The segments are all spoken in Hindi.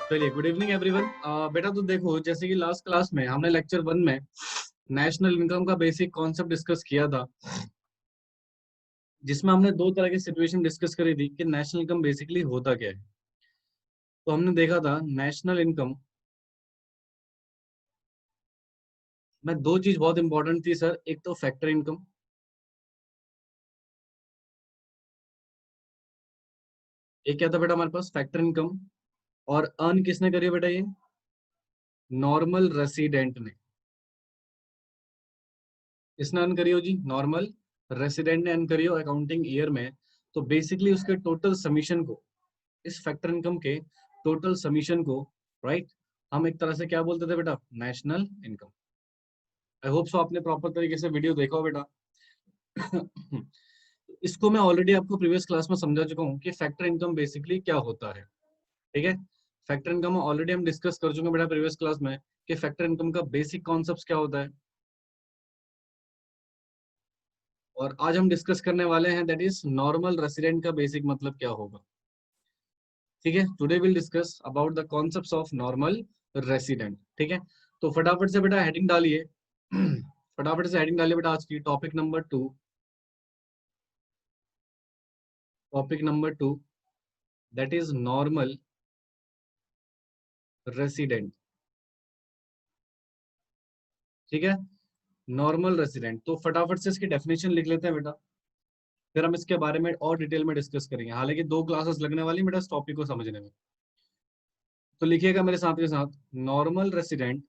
चलिए, गुड इवनिंग एवरीवन। बेटा तो देखो, जैसे कि लास्ट क्लास में हमने लेक्चर 1 में नेशनल इनकम का बेसिक कॉन्सेप्ट डिस्कस किया था, जिसमें हमने दो तरह की सिचुएशन डिस्कस करी थी कि नेशनल इनकम बेसिकली होता क्या है। तो हमने देखा था नेशनल इनकम में दो चीज बहुत इंपॉर्टेंट थी सर। एक तो फैक्टर इनकम, एक क्या था बेटा हमारे पास, फैक्टर इनकम। और अर्न किसने करी है बेटा? ये नॉर्मल रेसिडेंट ने। किसने अर्न करी हो जी? नॉर्मल रेसिडेंट ने अर्न करी हो अकाउंटिंग ईयर में। तो बेसिकली उसके टोटल समीशन को, इस फैक्टर इनकम के टोटल समीशन को, राइट, हम एक तरह से क्या बोलते थे बेटा? National income. I hope so आपने प्रॉपर तरीके से वीडियो देखा हो बेटा। इसको मैं ऑलरेडी आपको प्रीवियस क्लास में समझा चुका हूँ कि फैक्टर इनकम बेसिकली क्या होता है। ठीक है, फैक्टर इनकम ऑलरेडी हम डिस्कस कर चुके हैं बेटा प्रीवियस क्लास में कि फैक्टर इनकम का बेसिक कॉन्सेप्ट क्या होता है। और आज हम डिस्कस करने वाले हैं दैट इज नॉर्मल रेसिडेंट का बेसिक मतलब क्या होगा। ठीक है, today will discuss about the concepts of normal resident. ठीक है, तो फटाफट से बेटा हेडिंग डालिए। फटाफट से हेडिंग डालिए बेटा आज की topic number 2। Topic number 2 that is normal resident. ठीक है, नॉर्मल रेसिडेंट। तो फटाफट से इसकी डेफिनेशन लिख लेते हैं बेटा, फिर हम इसके बारे में और डिटेल में डिस्कस करेंगे। हालांकि 2 क्लासेस लगने वाली बेटा इस टॉपिक को समझने में। तो लिखिएगा मेरे साथ के साथ, normal resident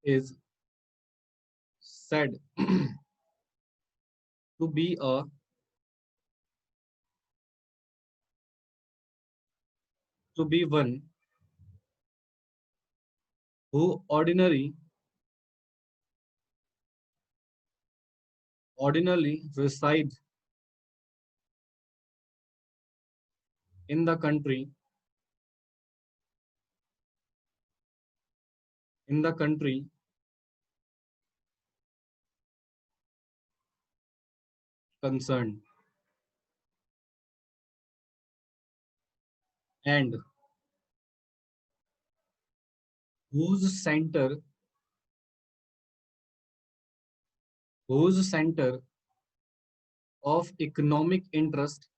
is said to be one who ordinarily reside in the country concerned, and whose center of economic interest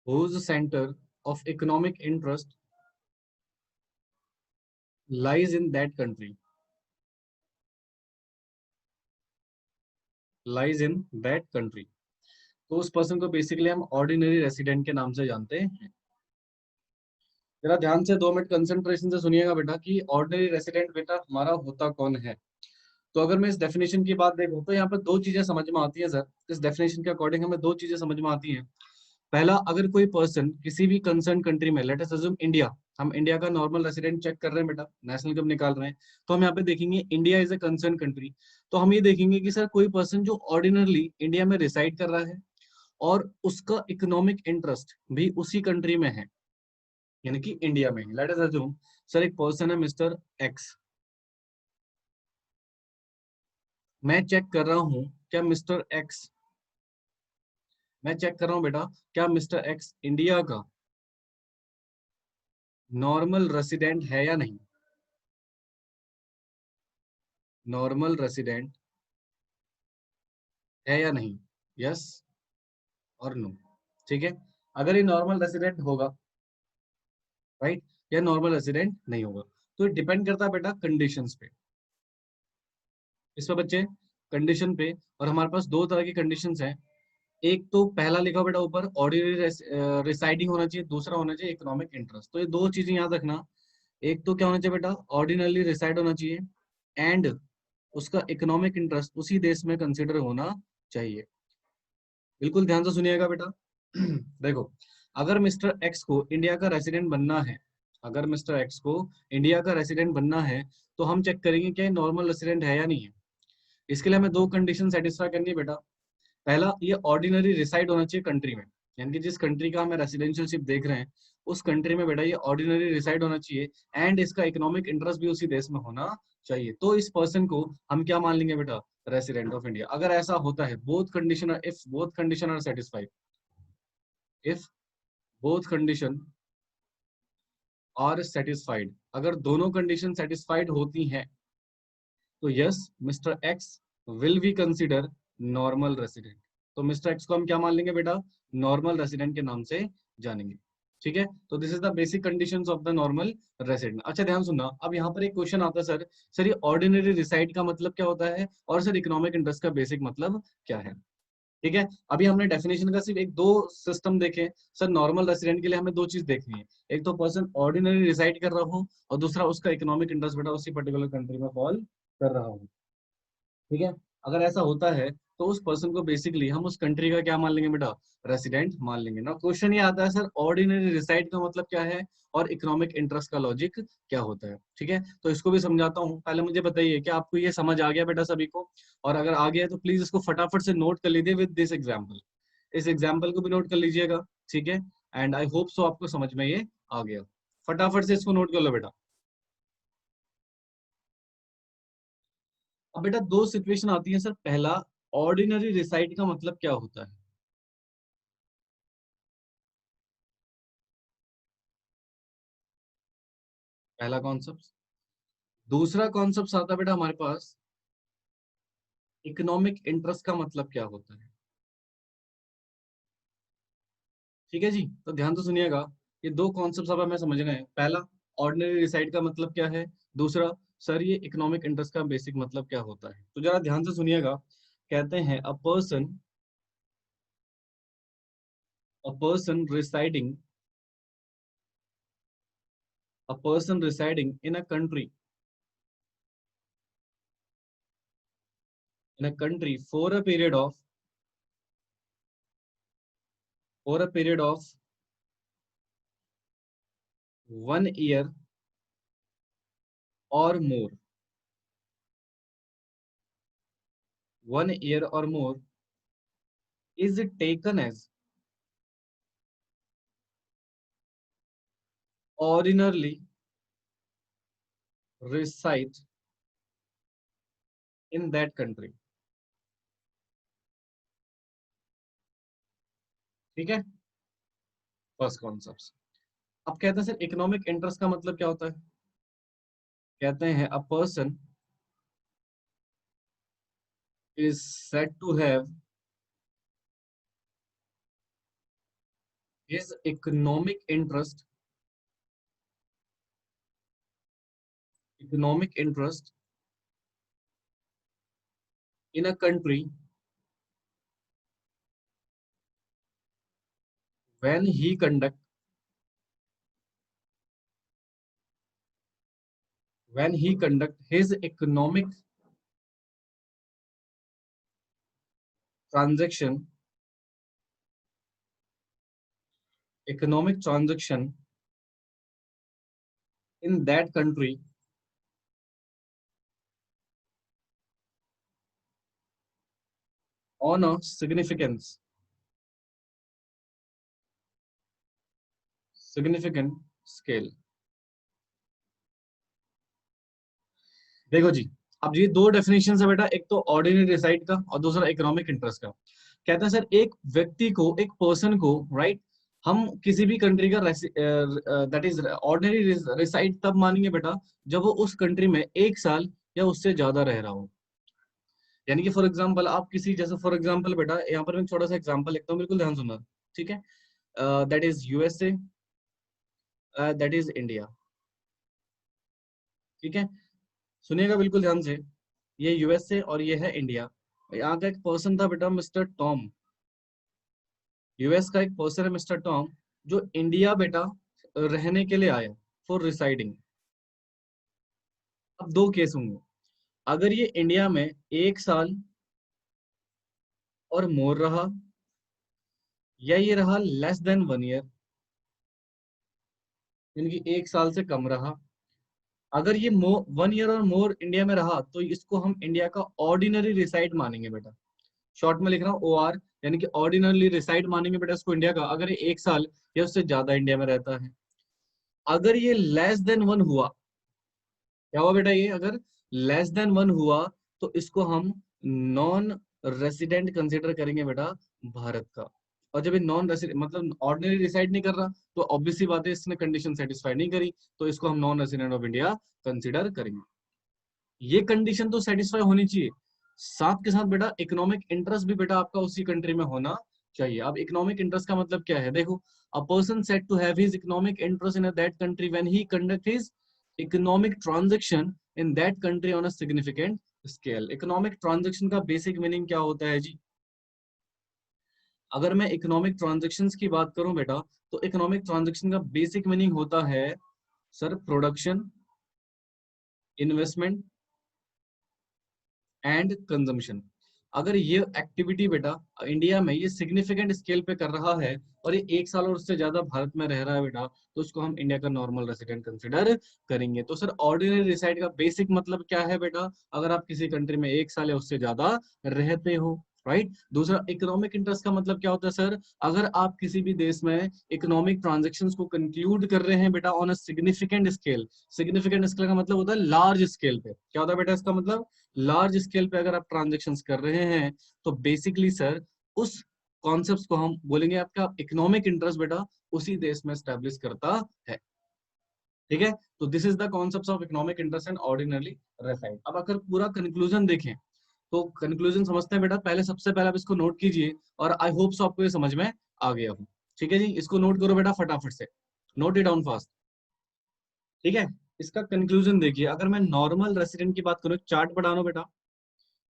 whose center of economic interest lies in that country, lies in that country। तो उस पर्सन को बेसिकली हम ऑर्डिनरी रेसिडेंट के नाम से जानते हैं। जरा ध्यान से 2 मिनट कंसंट्रेशन से सुनिएगा बेटा कि ऑर्डिनरी रेसिडेंट बेटा हमारा होता कौन है। तो अगर मैं इस डेफिनेशन की बात देखूं तो यहाँ पर 2 चीजें समझ में आती है सर। इस डेफिनेशन के अकॉर्डिंग हमें 2 चीजें समझ में आती हैं। पहला, अगर कोई पर्सन किसी भी कंसर्न कंट्री में, लेट अस अज्यूम इंडिया, हम इंडिया का नॉर्मल रेसिडेंट चेक कर रहे हैं बेटा, नेशनल इनकम निकाल रहे हैं, तो हम यहाँ पे देखेंगे India is a concern country. तो हम ये देखेंगे कि सर कोई पर्सन जो ऑर्डिनरली इंडिया में रिसाइड कर रहा है और उसका इकोनॉमिक इंटरेस्ट भी उसी कंट्री में है, यानी कि इंडिया में। लेट अस अज्यूम सर एक पर्सन है मिस्टर एक्स। मैं चेक कर रहा हूँ क्या मिस्टर एक्स, मैं चेक कर रहा हूँ बेटा क्या मिस्टर एक्स इंडिया का नॉर्मल रेसिडेंट है या नहीं। नॉर्मल रेसिडेंट है या नहीं, यस और नो। ठीक है, अगर ये नॉर्मल रेसिडेंट होगा, राइट, या नॉर्मल रेसिडेंट नहीं होगा, तो ये डिपेंड करता है बेटा कंडीशंस पे। इस पे बच्चे कंडीशन पे, और हमारे पास 2 तरह की कंडीशंस हैं। एक तो पहला लिखा बेटा ऊपर, ऑर्डिनरी रिसाइडिंग होना चाहिए, दूसरा होना चाहिए इकोनॉमिक इंटरेस्ट। तो ये 2 चीजें याद रखना। एक तो क्या होना चाहिए बेटा? ऑर्डिनरली रिसाइड होना चाहिए, एंड उसका इकोनॉमिक इंटरेस्ट उसी देश में कंसिडर होना चाहिए। बिल्कुल ध्यान से सुनिएगा बेटा। देखो, अगर मिस्टर एक्स को इंडिया का रेसिडेंट बनना है, अगर मिस्टर एक्स को इंडिया का रेसिडेंट बनना है, तो हम चेक करेंगे क्या नॉर्मल रेसिडेंट है या नहीं है। इसके लिए हमें 2 कंडीशन सेटिस्फाई करनी है बेटा। पहला, ये ऑर्डिनरी रिसाइड होना चाहिए कंट्री में, यानी कि जिस कंट्री का हमें रेसिडेंशियलशिप देख रहे हैं उस कंट्री में बेटा ये ऑर्डिनरी रिसाइड होना चाहिए, एंड इसका इकोनॉमिक इंटरेस्ट भी उसी देश में होना चाहिए। तो इस पर्सन को हम क्या मान लेंगे बेटा? Resident of India. अगर ऐसा होता है, both condition, if both condition are satisfied, if both condition are satisfied, अगर दोनों कंडीशन सेटिस्फाइड होती हैं, तो yes mister X will be consider normal resident. तो मिस्टर एक्स को हम क्या मान लेंगे बेटा, नॉर्मल रेसिडेंट के नाम से जानेंगे। ठीक है, तो this is the basic conditions of the normal resident. अच्छा ध्यान सुनना, अब यहाँ पर एक क्वेश्चन आता है सर, सर ये ऑर्डिनरी रिसाइड का मतलब क्या होता है, और सर इकोनॉमिक इंटरेस्ट का बेसिक मतलब क्या है। ठीक है, अभी हमने डेफिनेशन का सिर्फ एक दो सिस्टम देखे सर। नॉर्मल रेसिडेंट के लिए हमें दो चीज देखनी है, एक तो पर्सन ऑर्डिनरी रिसाइड कर रहा हो, और दूसरा उसका इकोनॉमिक इंटरेस्ट बेटा उसी पर्टिकुलर कंट्री में फॉल कर रहा हो। ठीक है, अगर ऐसा होता है तो उस पर्सन को बेसिकली हम उस कंट्री का क्या मान लेंगे बेटा, रेसिडेंट मान लेंगे ना। क्वेश्चन ये आता है सर ऑर्डिनरी रिसाइड का मतलब क्या है, और इकोनॉमिक इंटरेस्ट का लॉजिक क्या होता है। ठीक है, तो इसको भी समझाता हूँ। पहले मुझे बताइए कि आपको ये समझ आ गया बेटा सभी को, और अगर आ गया तो प्लीज इसको फटाफट से नोट कर लीजिए विद दिस एग्जाम्पल, इस एग्जाम्पल को भी नोट कर लीजिएगा। ठीक है, एंड आई होप सो आपको समझ में ये आ गया। फटाफट से इसको नोट कर लो बेटा। अब बेटा दो सिचुएशन आती है सर, पहला ऑर्डिनरी रिसाइड का मतलब क्या होता है, पहला कॉन्सेप्ट। दूसरा कॉन्सेप्ट आता है बेटा हमारे पास, इकोनॉमिक इंटरेस्ट का मतलब क्या होता है। ठीक है जी, तो ध्यान तो सुनिएगा, ये दो कॉन्सेप्ट अब हमें समझ गए हैं। पहला ऑर्डिनरी रिसाइड का मतलब क्या है, दूसरा सर ये इकोनॉमिक इंटरेस्ट का बेसिक मतलब क्या होता है। तो जरा ध्यान से सुनिएगा, कहते हैं a person residing a person residing in a country for a period of 1 year or more, 1 year or more is taken as ordinarily reside in that country। ठीक है, फर्स्ट कॉन्सेप्ट। अब कहते हैं सर इकोनॉमिक इंटरेस्ट का मतलब क्या होता है, कहते हैं a person is said to have his economic interest in a country when he conduct his transaction economic transaction in that country on a significant scale। देखो जी, अब ये दो डेफिनेशन है बेटा, एक तो ऑर्डिनरी रिसाइड का और दूसरा इकोनॉमिक इंटरेस्ट का। कहते हैं सर एक व्यक्ति को, एक पर्सन को, राइट, हम किसी भी कंट्री का दैट इज ऑर्डिनरी रिसाइड तब मानेंगे बेटा जब वो उस कंट्री में 1 साल या उससे ज्यादा रह रहा हो। यानी कि फॉर एग्जाम्पल आप किसी, जैसे फॉर एग्जाम्पल बेटा यहाँ पर मैं छोटा सा एग्जाम्पल लिखता हूँ, बिल्कुल ध्यान सुनना। ठीक है, that is USA, that is India. ठीक है, सुनिएगा बिल्कुल ध्यान से, ये यूएसए और ये है इंडिया। यहाँ का एक पर्सन था बेटा मिस्टर टॉम, यूएस का एक पर्सन है मिस्टर टॉम, जो इंडिया बेटा रहने के लिए आया, फॉर रिसाइडिंग। अब दो केस होंगे, अगर ये इंडिया में 1 साल और मोर रहा, या ये रहा लेस देन 1 ईयर, यानी कि 1 साल से कम रहा। अगर ये 1 ईयर और मोर इंडिया में रहा तो इसको हम इंडिया का ऑर्डिनरी रिसाइड मानेंगे बेटा। शॉर्ट में लिख रहा हूँ OR, यानी कि ऑर्डिनरली रिसाइड मानेंगे बेटा इसको इंडिया का, अगर ये 1 साल या उससे ज्यादा इंडिया में रहता है। अगर ये लेस देन 1 हुआ, क्या हुआ बेटा, ये अगर लेस देन 1 हुआ तो इसको हम नॉन रेसिडेंट कंसिडर करेंगे बेटा भारत का। और जब ये नॉन रेसिडेंट मतलब ऑर्डिनरी रिसाइड नहीं कर रहा, तो ऑब्वियसली बात है इसने कंडीशन सेटिस्फाई नहीं करी, तो इसको हम non resident of India consider करेंगे। ये कंडीशन तो सेटिस्फाई होनी चाहिए, साथ के साथ बेटा इकोनॉमिक इंटरेस्ट भी बेटा आपका उसी कंट्री में होना चाहिए। अब इकोनॉमिक इंटरेस्ट का मतलब क्या है, देखो, a person said to have his economic interest in that country when he conduct his economic transaction in that country on a significant scale. Economic transaction का बेसिक मीनिंग क्या होता है जी? अगर मैं इकोनॉमिक ट्रांजैक्शंस की बात करूं बेटा, तो इकोनॉमिक ट्रांजैक्शन का बेसिक मीनिंग होता है sir production, investment and consumption. अगर ये एक्टिविटी बेटा इंडिया में ये सिग्निफिकेंट स्केल पे कर रहा है और ये 1 साल और उससे ज्यादा भारत में रह रहा है बेटा, तो उसको हम इंडिया का नॉर्मल रेसिडेंट कंसिडर करेंगे। तो सर ऑर्डिनरी रिसाइड का बेसिक मतलब क्या है बेटा? अगर आप किसी कंट्री में 1 साल या उससे ज्यादा रहते हो, राइट। दूसरा इकोनॉमिक इंटरेस्ट का मतलब क्या होता है सर? अगर आप किसी भी देश में इकोनॉमिक ट्रांजेक्शन्स को कंक्लूड कर रहे हैं बेटा on a significant scale. Significant scale का मतलब होता है लार्ज स्केल पे। क्या होता है बेटा इसका मतलब? लार्ज स्केल पे अगर आप ट्रांजेक्शन्स कर रहे हैं, तो बेसिकली सर उस कॉन्सेप्ट को हम बोलेंगे आपका इकोनॉमिक इंटरेस्ट बेटा उसी देश में स्टैब्लिश करता है। ठीक है, तो this is the concept of economic interest and ordinary reside. अब अगर पूरा कंक्लूजन देखें, तो कंक्लूजन समझते हैं बेटा, पहले सबसे पहले आप इसको नोट कीजिए और आई होप सो आपको ये समझ में आ गया हो। ठीक है जी, इसको नोट करो बेटा फटाफट से, नोट इट डाउन फास्ट। ठीक है, इसका कंक्लूजन देखिए, अगर मैं नॉर्मल रेसिडेंट की बात करूं, चार्ट बढ़ाना बेटा,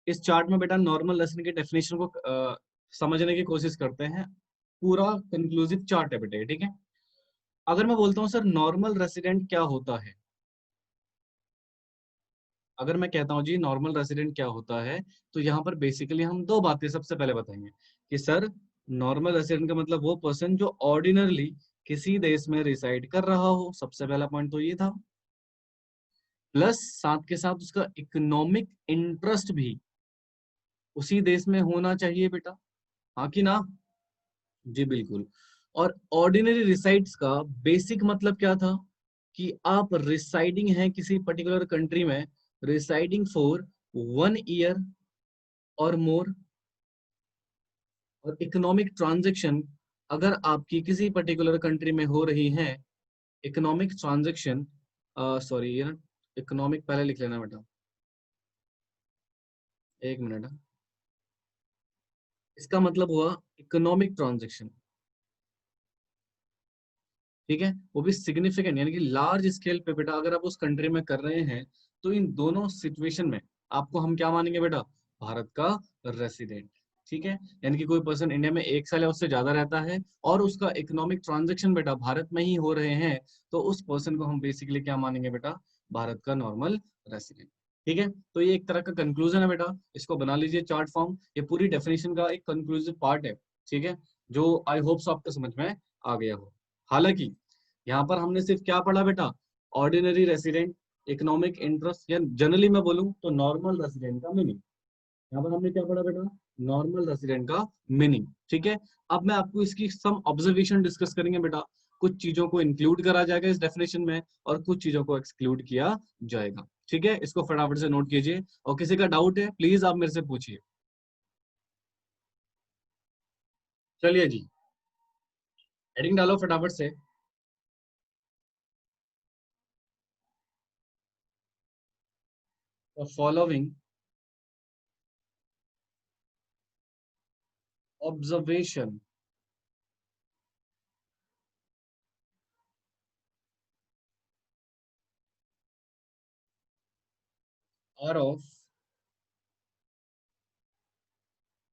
इस चार्ट में बेटा नॉर्मल रेसिडेंट की डेफिनेशन को समझने की कोशिश करते हैं। पूरा कंक्लूसिव चार्ट है बेटा, ठीक है। अगर मैं बोलता हूँ सर नॉर्मल रेसिडेंट क्या होता है, अगर मैं कहता हूँ जी नॉर्मल रेसिडेंट क्या होता है, तो यहाँ पर बेसिकली हम दो बातें सबसे पहले बताएंगे कि सर नॉर्मल रेसिडेंट का मतलब वो पर्सन जो ऑर्डिनरली किसी देश में रिसाइड कर रहा हो, सबसे पहला पॉइंट तो ये था। प्लस साथ के साथ उसका इकोनॉमिक इंटरेस्ट भी उसी देश में होना चाहिए बेटा, हाँ कि ना? जी बिल्कुल। और ऑर्डिनरी रिसाइड्स का बेसिक मतलब क्या था कि आप रिसाइडिंग हैं किसी पर्टिकुलर कंट्री में, रिसाइडिंग फॉर 1 ईयर और मोर। और इकोनॉमिक ट्रांजैक्शन अगर आपकी किसी पर्टिकुलर कंट्री में हो रही है, इकोनॉमिक ट्रांजैक्शन, सॉरी ये ना इकोनॉमिक पहले लिख लेना बेटा, एक मिनट। इसका मतलब हुआ इकोनॉमिक ट्रांजैक्शन, ठीक है, वो भी सिग्निफिकेंट यानी कि लार्ज स्केल पे बेटा अगर आप उस कंट्री में कर रहे हैं, तो इन दोनों सिचुएशन में आपको हम क्या मानेंगे बेटा? भारत का रेसिडेंट। ठीक है, यानी कि कोई पर्सन इंडिया में 1 साल या उससे ज्यादा रहता है और उसका इकोनॉमिक ट्रांजेक्शन बेटा भारत में ही हो रहे हैं, तो उस पर्सन को हम बेसिकली क्या मानेंगे बेटा? भारत का नॉर्मल रेसिडेंट। ठीक है, तो ये एक तरह का कंक्लूजन है बेटा, इसको बना लीजिए चार्ट फॉर्म, ये पूरी डेफिनेशन का एक कंक्लूसिव पार्ट है। ठीक है, जो आई होप सो आपको समझ में आ गया हो। हालांकि यहाँ पर हमने सिर्फ क्या पढ़ा बेटा? ऑर्डिनरी रेसिडेंट, इकोनॉमिक इंटरेस्ट, या जनरली मैं बोलूँ तो नॉर्मल रेसिडेंट का मीनिंग। यहाँ पर हमने क्या पढ़ा बेटा? नॉर्मल रेसिडेंट का मीनिंग। ठीक है, अब मैं आपको इसकी सम ऑब्जर्वेशन डिस्कस करेंगे बेटा। कुछ चीजों को इंक्लूड करा जाएगा इस डेफिनेशन में और कुछ चीजों को एक्सक्लूड किया जाएगा। ठीक है, इसको फटाफट से नोट कीजिए और किसी का डाउट है प्लीज आप मेरे से पूछिए। चलिए जी, हेडिंग डालो फटाफट से। Following observation are of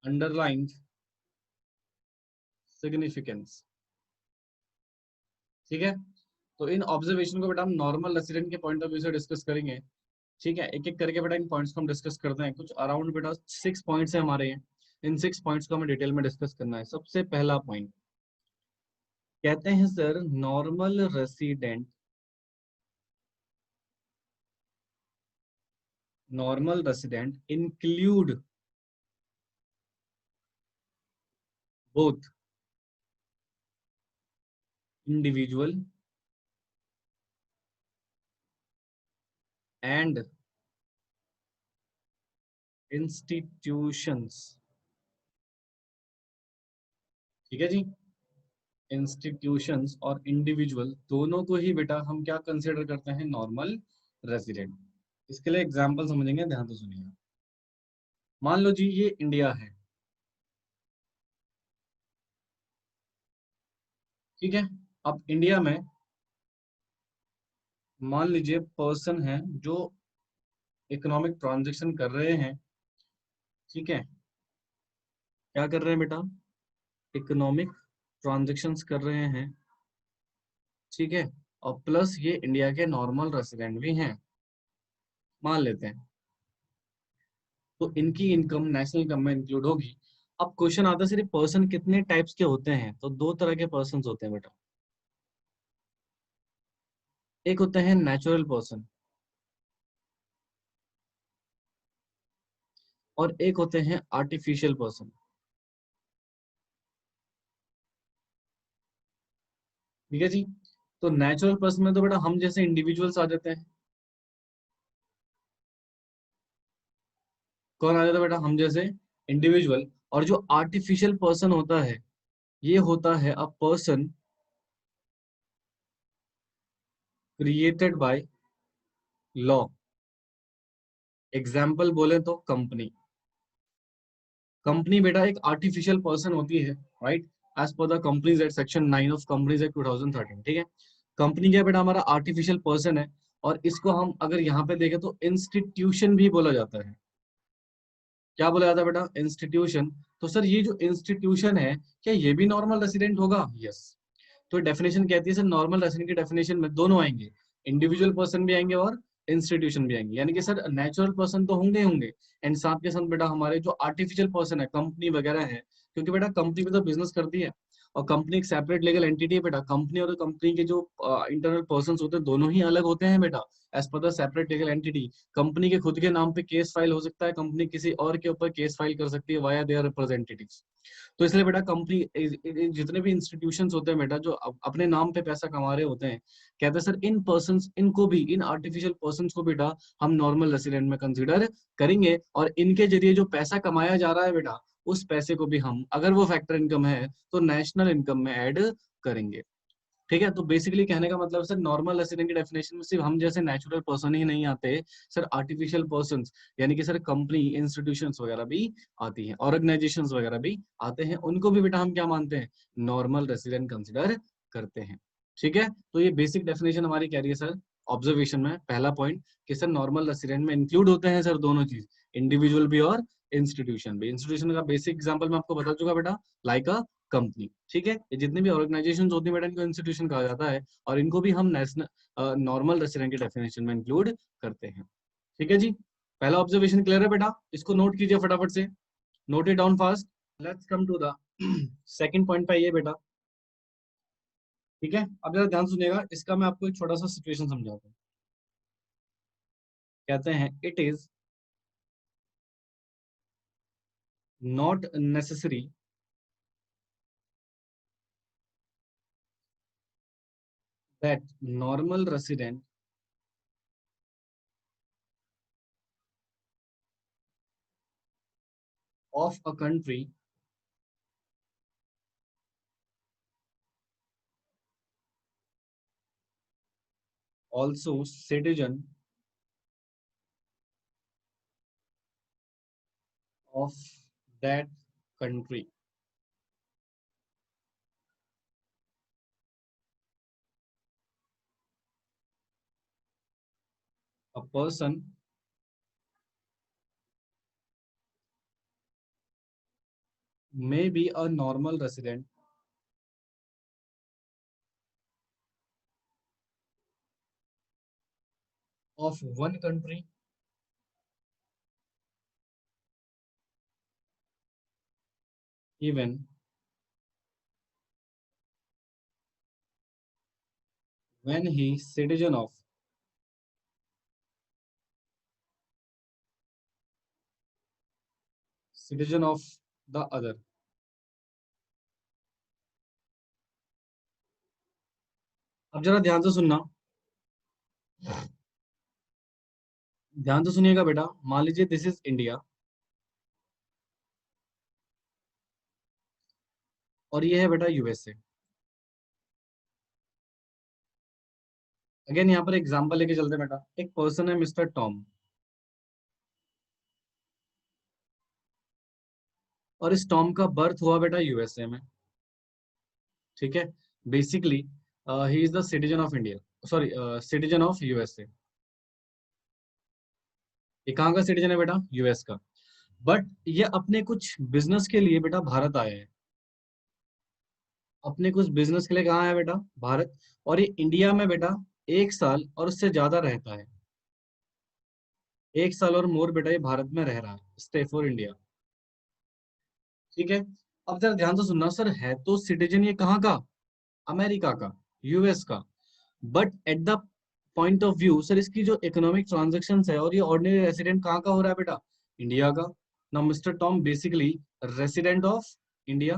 underlined significance. ठीक है, तो इन ऑब्जर्वेशन को बेटा हम नॉर्मल रेसिडेंट के पॉइंट ऑफ व्यू से डिस्कस करेंगे। ठीक है, एक एक करके बेटा इन पॉइंट्स को हम डिस्कस करते हैं। कुछ अराउंड बेटा 6 पॉइंट्स है हमारे ये। इन 6 पॉइंट्स को हमें डिटेल में डिस्कस करना है। सबसे पहला पॉइंट कहते हैं sir normal resident, normal resident include both individual and institutions, ठीक है जी। इंस्टीट्यूशंस और इंडिविजुअल दोनों को ही बेटा हम क्या कंसिडर करते हैं, नॉर्मल रेसिडेंट। इसके लिए एग्जांपल समझेंगे, ध्यान से सुनिए। मान लो जी ये इंडिया है, ठीक है। अब इंडिया में मान लीजिए पर्सन है जो इकोनॉमिक ट्रांजैक्शन कर रहे हैं, ठीक है। क्या कर रहे हैं बेटा, इकोनॉमिक ट्रांजैक्शंस कर रहे हैं, ठीक है। और प्लस ये इंडिया के नॉर्मल रेसिडेंट भी हैं, मान लेते हैं। तो इनकी इनकम नेशनल इनकम में इंक्लूड होगी। अब क्वेश्चन आता है सिर्फ पर्सन कितने टाइप्स के होते हैं, तो दो तरह के पर्सन होते हैं बेटा। एक होते हैं नेचुरल पर्सन और एक होते हैं आर्टिफिशियल पर्सन, ठीक है जी। तो नेचुरल पर्सन में तो बेटा हम जैसे इंडिविजुअल्स आ जाते हैं। कौन आ जाता है बेटा, हम जैसे इंडिविजुअल। और जो आर्टिफिशियल पर्सन होता है, ये होता है a person created by law. Example बोले तो कंपनी। कंपनी बेटा एक आर्टिफिशियल पर्सन होती है, right. As per the companies act section 9 of companies act 2013, ठीक है। कंपनी क्या बेटा, हमारा आर्टिफिशियल पर्सन है। और इसको हम अगर यहाँ पे देखें तो इंस्टीट्यूशन भी बोला जाता है। क्या बोला जाता है बेटा, इंस्टीट्यूशन। तो सर ये जो इंस्टीट्यूशन है, क्या ये भी नॉर्मल रेसिडेंट होगा, यस। तो डेफिनेशन कहती है सर, नॉर्मल रेसिडेंट की डेफिनेशन में दोनों आएंगे, इंडिविजुअल पर्सन भी आएंगे और इंस्टीट्यूशन भी आएंगे। यानी कि सर नेचुरल पर्सन तो होंगे होंगे, एंड साथ के साथ बेटा हमारे जो आर्टिफिशियल पर्सन है, कंपनी वगैरह है, क्योंकि बेटा कंपनी भी तो बिजनेस करती है। और कंपनी एक सेपरेट लीगल एंटिटी है बेटा। कंपनी और कंपनी के जो इंटरनल पर्सन होते हैं, दोनों ही अलग होते हैं बेटा, as per the separate legal entity. Company के खुद के नाम पे केस फाइल हो सकता है, कंपनी किसी और के ऊपर केस फाइल कर सकती है वाया देयर रिप्रेजेंटेटिव्स। तो इसलिए बेटा कंपनी जितने भी इंस्टीट्यूशंस होते हैं बेटा, जो अपने नाम पे पैसा कमा रहे होते हैं, कहते हैं सर इन पर्सन, इनको भी, इन आर्टिफिशियल पर्सन को बेटा हम नॉर्मल रेसिडेंट में कंसिडर करेंगे। और इनके जरिए जो पैसा कमाया जा रहा है बेटा, उस पैसे को भी हम, अगर वो फैक्टर इनकम है, तो नेशनल इनकम में ऐड करेंगे। ठीक है। तो बेसिकली कहने का मतलब सर, नॉर्मल रेसिडेंट की डेफिनेशन में सिर्फ हम जैसे नेचुरल पर्सन ही नहीं आते सर, आर्टिफिशियल पर्सन, यानी कि सर कंपनी, इंस्टीट्यूशंस वगैरह भी आती हैं, ऑर्गेनाइजेशंस वगैरह भी आते हैं, उनको भी बेटा हम क्या मानते हैं, नॉर्मल रेसिडेंट कंसिडर करते हैं। ठीक है। तो ये बेसिक डेफिनेशन हमारी कह रही है सर, ऑब्जर्वेशन में पहला पॉइंट कि सर नॉर्मल रेसिडेंट में इंक्लूड होते हैं सर दोनों चीज, इंडिविजुअल भी और इंस्टीट्यूशन भी। इंस्टीट्यूशन का बेसिक एग्जांपल मैं आपको बता चुका बेटा, लाइक अ कंपनी। ठीक है। ये जितने भी ऑर्गेनाइजेशन होती है बेटा, इनको इंस्टीट्यूशन कहा जाता है, और इनको भी हम नेशनल नॉर्मल रेसिडेंट की डेफिनेशन में इंक्लूड करते हैं। ठीक है जी। पहला ऑब्जर्वेशन क्लियर है बेटा, इसको नोट कीजिए फटाफट से, note it down fast. Let's come to the second point पे, ये बेटा, ठीक है। अब जरा ध्यान सुनिएगा, इसका मैं आपको एक छोटा सा सिचुएशन समझाता हूँ। कहते हैं it is not necessary that normal resident of a country also citizen of that country. A person may be a normal resident of one country even when he citizen of the other. अब जरा ध्यान से सुनना, ध्यान से सुनिएगा बेटा। मान लीजिए दिस इज इंडिया, और ये है बेटा यूएसए। अगेन यहाँ पर एग्जांपल लेके चलते हैं बेटा। एक पर्सन है मिस्टर टॉम, और इस टॉम का बर्थ हुआ बेटा यूएसए में। ठीक है, basically he is the citizen of India, sorry citizen of USA. ये कहाँ का सिटीजन है बेटा? यूएस का। बट ये अपने कुछ बिजनेस के लिए बेटा भारत आए हैं। अपने कुछ बिजनेस के लिए कहाँ है बेटा? भारत। और ये इंडिया में बेटा 1 साल और उससे ज्यादा रहता है। 1 साल और मोर बेटा ये भारत में रह रहा है, स्टे फॉर इंडिया। ठीक है, अब जरा ध्यान से सुनना सर, है तो सिटीजन ये कहाँ का? अमेरिका का, यूएस का। But at the point of view sir, इसकी जो इकोनॉमिक ट्रांजेक्शन है और ये ऑर्डिनरी रेसिडेंट कहाँ का हो रहा है बेटा? इंडिया का। Now mister Tom basically resident of India.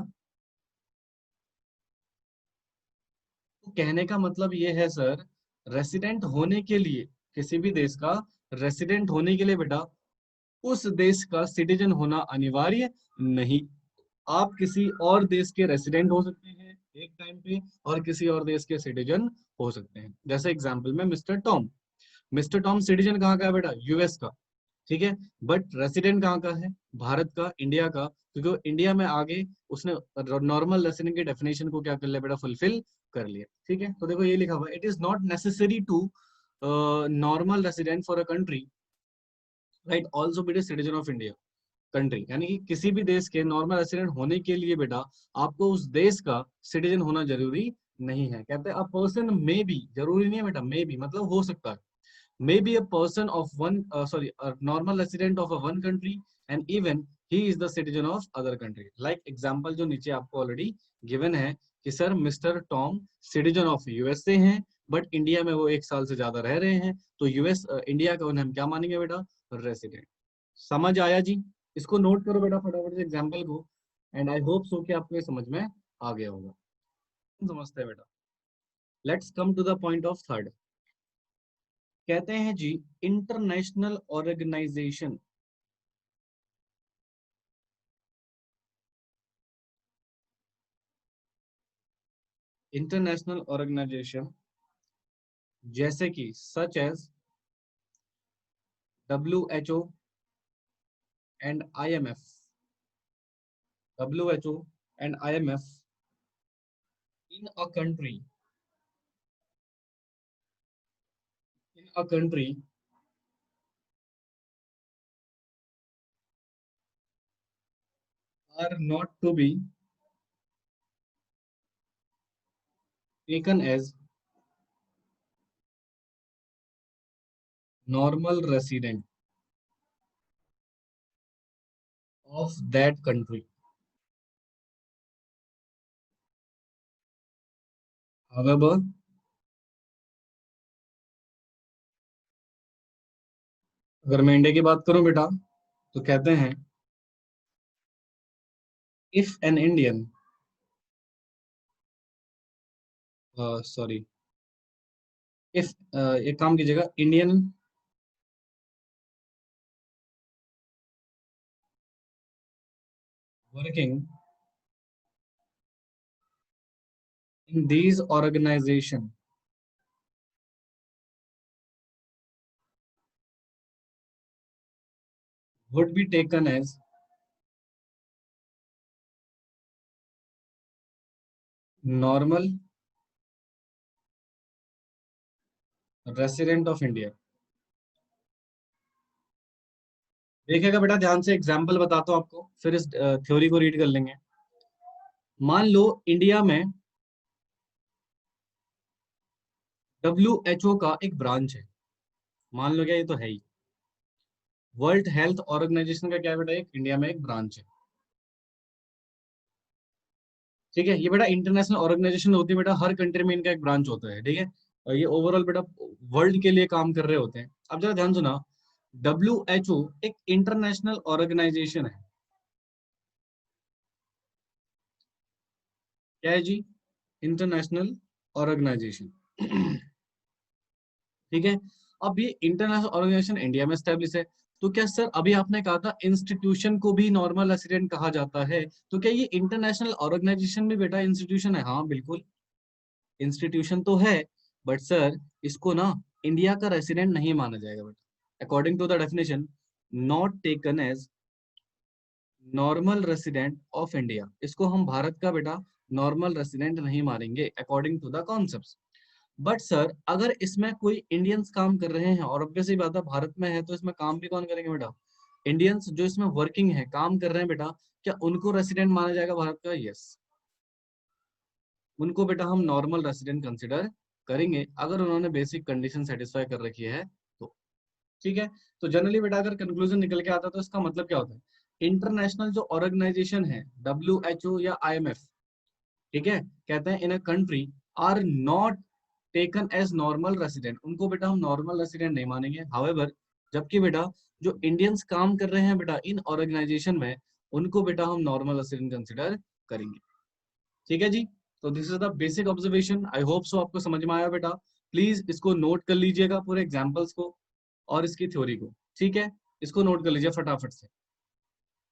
तो कहने का मतलब ये है सर, रेसिडेंट होने के लिए, किसी भी देश का रेसिडेंट होने के लिए बेटा उस देश का सिटीजन होना अनिवार्य नहीं। आप किसी और देश के रेसिडेंट हो सकते हैं एक टाइम पे, और किसी और देश के सिटीजन हो सकते हैं। जैसे एग्जांपल में mister Tom, mister Tom citizen कहाँ का है बेटा? यूएस का। ठीक है, बट रेसिडेंट कहाँ का है? भारत का, इंडिया का। क्योंकि वो इंडिया में आगे उसने नॉर्मल रेसिडेंट की डेफिनेशन को क्या कर लिया बेटा? फुलफिल कर लिया। ठीक है, तो देखो ये लिखा हुआ है, it is not necessary to normal resident for a country, right, also be citizen of India country. यानी कि किसी भी देश के नॉर्मल रेसिडेंट होने के लिए बेटा आपको उस देश का सिटीजन होना जरूरी नहीं है। कहते हैं अ पर्सन मे बी, जरूरी नहीं है बेटा, मे बी मतलब हो सकता है। May be a person of one, sorry, a normal resident of a one country, and even he is the citizen of other country. Like example जो नीचे आपको already given है कि sir mister Tom citizen of USA हैं, बट इंडिया में वो 1 साल से ज्यादा रह रहे हैं, तो यूएस इंडिया का उन्हें हम क्या मानेंगे बेटा? रेसिडेंट। समझ आया जी? इसको नोट करो बेटा फटाफट से एग्जाम्पल को, एंड आई होप सो कि आपको ये समझ में आ गया होगा। समझते हैं बेटा। Let's come to the point of third. कहते हैं जी इंटरनेशनल ऑर्गेनाइजेशन। इंटरनेशनल ऑर्गेनाइजेशन जैसे कि such as WHO and IMF, WHO and IMF in a country, in a country are not to be taken as normal resident of that country. However, अगर मैं इंडिया की बात करूं बेटा, तो कहते हैं if an Indian, sorry, if, एक काम कीजिएगा, Indian working in these organisation would be taken as normal resident of India. देखिएगा बेटा ध्यान से, एग्जाम्पल बताता हूँ आपको, फिर इस थ्योरी को रीड कर लेंगे। मान लो इंडिया में WHO का एक ब्रांच है, मान लो, क्या ये तो है ही, वर्ल्ड हेल्थ ऑर्गेनाइजेशन का क्या है बेटा? एक इंडिया में एक ब्रांच है। ठीक है, ये बेटा इंटरनेशनल ऑर्गेनाइजेशन होती है बेटा, हर कंट्री में इनका एक ब्रांच होता है। ठीक है, और ये ओवरऑल बेटा वर्ल्ड के लिए काम कर रहे होते हैं। अब जरा ध्यान सुना, WHO एक इंटरनेशनल ऑर्गेनाइजेशन है। क्या है जी? International organisation. ठीक है, अब ये इंटरनेशनल ऑर्गेनाइजेशन इंडिया में स्टैब्लिश है, तो क्या सर अभी आपने कहा था इंस्टीट्यूशन को भी नॉर्मल रेसिडेंट कहा जाता है, तो क्या ये इंटरनेशनल ऑर्गेनाइजेशन भी बेटा इंस्टीट्यूशन है? हाँ बिल्कुल इंस्टीट्यूशन तो है, बट सर इसको ना इंडिया का रेसिडेंट नहीं माना जाएगा बेटा। According to the definition, not taken as normal resident of India, इसको हम भारत का बेटा नॉर्मल रेसिडेंट नहीं मानेंगे according to the concept. But sir अगर इसमें कोई इंडियंस काम कर रहे हैं, और ऑब्वियसली बात है भारत में है तो इसमें काम भी कौन करेंगे बेटा? इंडियंस जो इसमें वर्किंग है, काम कर रहे हैं बेटा, क्या उनको रेसिडेंट माना जाएगा भारत का? यस, उनको बेटा हम नॉर्मल रेसिडेंट कंसिडर करेंगे अगर उन्होंने बेसिक कंडीशन सेटिस्फाई कर रखी है तो। ठीक है, तो जनरली बेटा अगर कंक्लूजन निकल के आता है तो इसका मतलब क्या होता है? इंटरनेशनल जो ऑर्गेनाइजेशन है, WHO या IMF, ठीक है, कहते हैं in a country are not taken as normal resident, उनको बेटा हम नॉर्मल रेसिडेंट नहीं मानेंगे। हाउएवर, जबकि बेटा जो इंडियंस काम कर रहे हैं बेटा इन ऑर्गेनाइजेशन में, उनको बेटा हम नॉर्मल रेसिडेंट कंसिडर करेंगे। ठीक है जी, तो this is the basic observation. I hope so आपको समझ में आया बेटा। प्लीज इसको नोट कर लीजिएगा पूरे एग्जाम्पल्स को और इसकी थ्योरी को। ठीक है, इसको नोट कर लीजिए फटाफट से।